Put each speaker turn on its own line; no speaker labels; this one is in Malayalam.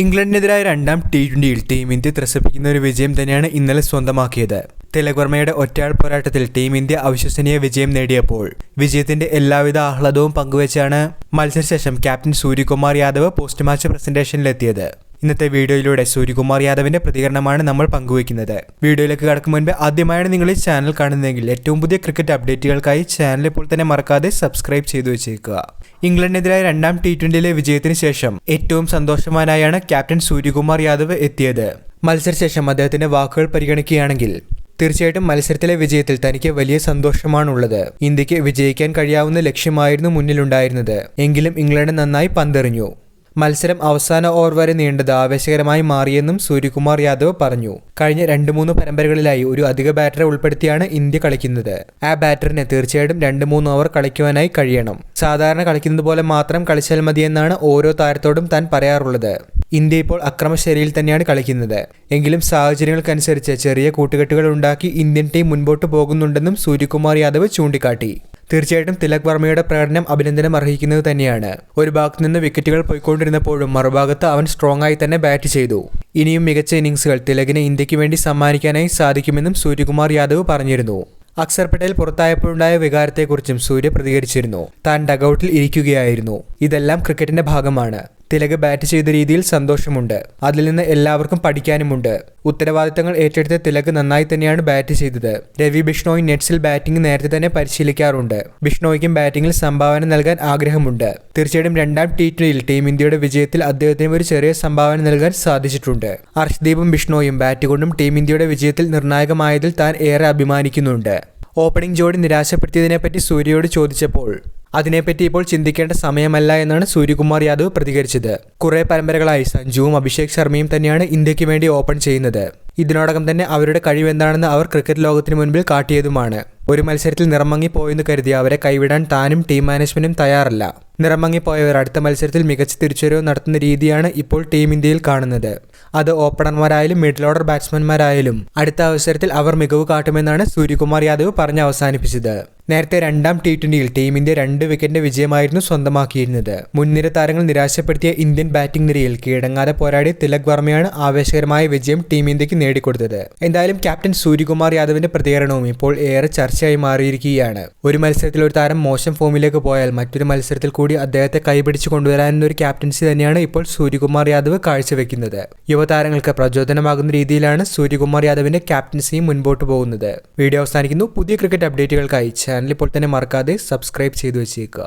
ഇംഗ്ലണ്ടിനെതിരായ രണ്ടാം T20യിൽ ടീം ഇന്ത്യ ത്രസിപ്പിക്കുന്ന ഒരു വിജയം തന്നെയാണ് ഇന്നലെ സ്വന്തമാക്കിയത്. തിലക് വർമ്മയുടെ ഒറ്റയാൾ പോരാട്ടത്തിൽ ടീം ഇന്ത്യ അവിശ്വസനീയ വിജയം നേടിയപ്പോൾ വിജയത്തിന്റെ എല്ലാവിധ ആഹ്ലാദവും പങ്കുവച്ചാണ് മത്സരശേഷം captain Suryakumar Yadav post match പ്രസന്റേഷനിലെത്തിയത്. ഇന്നത്തെ വീഡിയോയിലൂടെ സൂര്യകുമാർ യാദവിന്റെ പ്രതികരണമാണ് നമ്മൾ പങ്കുവയ്ക്കുന്നത്. വീഡിയോയിലേക്ക് കടക്കും മുൻപ് ആദ്യമായാണ് നിങ്ങൾ ഈ ചാനൽ കാണുന്നതെങ്കിൽ ഏറ്റവും പുതിയ ക്രിക്കറ്റ് അപ്ഡേറ്റുകൾക്കായി ചാനൽ ഇപ്പോൾ തന്നെ മറക്കാതെ സബ്സ്ക്രൈബ് ചെയ്തു വെച്ചേക്കുക. ഇംഗ്ലണ്ടിനെതിരായ രണ്ടാം T20യിലെ വിജയത്തിന് ശേഷം ഏറ്റവും സന്തോഷവാനായാണ് ക്യാപ്റ്റൻ സൂര്യകുമാർ യാദവ് എത്തിയത്. മത്സരശേഷം അദ്ദേഹത്തിന്റെ വാക്കുകൾ പരിഗണിക്കുകയാണെങ്കിൽ തീർച്ചയായിട്ടും മത്സരത്തിലെ വിജയത്തിൽ തനിക്ക് വലിയ സന്തോഷമാണുള്ളത്. ഇന്ത്യക്ക് വിജയിക്കാൻ കഴിയാവുന്ന ലക്ഷ്യമായിരുന്നു മുന്നിലുണ്ടായിരുന്നത്. എങ്കിലും ഇംഗ്ലണ്ട് നന്നായി പന്തെറിഞ്ഞു. മത്സരം അവസാന ഓവർ വരെ നീണ്ടത് ആവേശകരമായി മാറിയെന്നും സൂര്യകുമാർ യാദവ് പറഞ്ഞു. കഴിഞ്ഞ 2-3 പരമ്പരകളിലായി ഒരു അധിക ബാറ്ററെ ഉൾപ്പെടുത്തിയാണ് ഇന്ത്യ കളിക്കുന്നത്. ആ ബാറ്ററിന് തീർച്ചയായിട്ടും 2-3 ഓവർ കളിക്കുവാനായി കഴിയണം. സാധാരണ കളിക്കുന്നത് പോലെ മാത്രം കളിച്ചാൽ മതിയെന്നാണ് ഓരോ താരത്തോടും താൻ പറയാറുള്ളത്. ഇന്ത്യ ഇപ്പോൾ അക്രമശൈലിയിൽ തന്നെയാണ് കളിക്കുന്നത്. എങ്കിലും സാഹചര്യങ്ങൾക്കനുസരിച്ച് ചെറിയ കൂട്ടുകെട്ടുകൾ ഉണ്ടാക്കി ഇന്ത്യൻ ടീം മുൻപോട്ട് പോകുന്നുണ്ടെന്നും സൂര്യകുമാർ യാദവ് ചൂണ്ടിക്കാട്ടി. തീർച്ചയായിട്ടും തിലക് വർമ്മയുടെ പ്രകടനം അഭിനന്ദനം അർഹിക്കുന്നത് തന്നെയാണ്. ഒരു ഭാഗത്തു നിന്ന് വിക്കറ്റുകൾ പോയിക്കൊണ്ടിരുന്നപ്പോഴും മറുഭാഗത്ത് അവൻ സ്ട്രോങ് ആയി തന്നെ ബാറ്റ് ചെയ്തു. ഇനിയും മികച്ച ഇന്നിംഗ്സുകൾ തിലകിന് ഇന്ത്യക്ക് വേണ്ടി സമ്മാനിക്കാനായി സാധിക്കുമെന്നും സൂര്യകുമാർ യാദവ് പറഞ്ഞിരുന്നു. അക്സർ പട്ടേൽ പുറത്തായപ്പോഴുണ്ടായ വികാരത്തെക്കുറിച്ചും സൂര്യ പ്രതികരിച്ചിരുന്നു. താൻ ഡഗൌട്ടിൽ ഇരിക്കുകയായിരുന്നു. ഇതെല്ലാം ക്രിക്കറ്റിന്റെ ഭാഗമാണ്. തിലക് ബാറ്റ് ചെയ്ത രീതിയിൽ സന്തോഷമുണ്ട്. അതിൽ നിന്ന് എല്ലാവർക്കും പഠിക്കാനുമുണ്ട്. ഉത്തരവാദിത്തങ്ങൾ ഏറ്റെടുത്ത തിലക് നന്നായി തന്നെയാണ് ബാറ്റ് ചെയ്തത്. രവി ബിഷ്ണോയ് നെറ്റ്സിൽ ബാറ്റിംഗ് നേരത്തെ തന്നെ പരിശീലിക്കാറുണ്ട്. ബിഷ്ണോയ്ക്കും ബാറ്റിംഗിൽ സംഭാവന നൽകാൻ ആഗ്രഹമുണ്ട്. തീർച്ചയായിട്ടും രണ്ടാം T20യിൽ ടീം ഇന്ത്യയുടെ വിജയത്തിൽ അദ്ദേഹത്തിന് ഒരു ചെറിയ സംഭാവന നൽകാൻ സാധിച്ചിട്ടുണ്ട്. അർഷ്ദീപും ബിഷ്ണോയും ബാറ്റ് കൊണ്ടും ടീം ഇന്ത്യയുടെ വിജയത്തിൽ നിർണായകമായതിൽ താൻ ഏറെ അഭിമാനിക്കുന്നുണ്ട്. ഓപ്പണിംഗ് ജോഡി നിരാശപ്പെടുത്തിയതിനെപ്പറ്റി സൂര്യയോട് ചോദിച്ചപ്പോൾ അതിനെപ്പറ്റി ഇപ്പോൾ ചിന്തിക്കേണ്ട സമയമല്ല എന്നാണ് സൂര്യകുമാർ യാദവ് പ്രതികരിച്ചത്. കുറെ പരമ്പരകളായി സഞ്ജുവും അഭിഷേക് ശർമ്മയും തന്നെയാണ് ഇന്ത്യക്ക് വേണ്ടി ഓപ്പൺ ചെയ്യുന്നത്. ഇതിനോടകം തന്നെ അവരുടെ കഴിവെന്താണെന്ന് അവർ ക്രിക്കറ്റ് ലോകത്തിന് മുൻപിൽ കാട്ടിയതുമാണ്. ഒരു മത്സരത്തിൽ നിറമങ്ങിപ്പോയെന്ന് കരുതി അവരെ കൈവിടാൻ താനും ടീം മാനേജ്മെന്റും തയ്യാറല്ല. നിറമങ്ങിപ്പോയവർ അടുത്ത മത്സരത്തിൽ മികച്ച തിരിച്ചുവരവ് നടത്തുന്ന രീതിയാണ് ഇപ്പോൾ ടീം ഇന്ത്യയിൽ കാണുന്നത്. അത് ഓപ്പണർമാരായാലും മിഡിൽ ഓർഡർ ബാറ്റ്സ്മാൻമാരായാലും അടുത്ത അവസരത്തിൽ അവർ മികവ് കാട്ടുമെന്നാണ് സൂര്യകുമാർ യാദവ് പറഞ്ഞ് അവസാനിപ്പിച്ചത്. നേരത്തെ രണ്ടാം T20യിൽ ടീം ഇന്ത്യ 2 വിക്കറ്റിന്റെ വിജയമായിരുന്നു സ്വന്തമാക്കിയിരുന്നത്. മുൻനിര താരങ്ങൾ നിരാശപ്പെടുത്തിയ ഇന്ത്യൻ ബാറ്റിംഗ് നിരയിൽ കീഴടങ്ങാതെ പോരാടിയ തിലക് വർമ്മയാണ് ആവേശകരമായ വിജയം ടീം ഇന്ത്യക്ക് നേടിക്കൊടുത്തത്. എന്തായാലും ക്യാപ്റ്റൻ സൂര്യകുമാർ യാദവിന്റെ പ്രതികരണവും ഇപ്പോൾ ഏറെ ചർച്ചയായി മാറിയിരിക്കുകയാണ്. ഒരു മത്സരത്തിൽ ഒരു താരം മോശം ഫോമിലേക്ക് പോയാൽ മറ്റൊരു മത്സരത്തിൽ കൂടി അദ്ദേഹത്തെ കൈപിടിച്ചു കൊണ്ടുവരാനുള്ള ഒരു ക്യാപ്റ്റൻസി തന്നെയാണ് ഇപ്പോൾ സൂര്യകുമാർ യാദവ് കാഴ്ചവെക്കുന്നത്. യുവതാരങ്ങൾക്ക് പ്രചോദനമാകുന്ന രീതിയിലാണ് സൂര്യകുമാർ യാദവിന്റെ ക്യാപ്റ്റൻസിയും മുൻപോട്ട് പോകുന്നത്. വീഡിയോ അവസാനിക്കുന്നു. പുതിയ ക്രിക്കറ്റ് അപ്ഡേറ്റുകൾക്കായി ചാനൽ ഇപ്പോൾ തന്നെ മറക്കാതെ സബ്സ്ക്രൈബ് ചെയ്തു വെച്ചേക്കുക.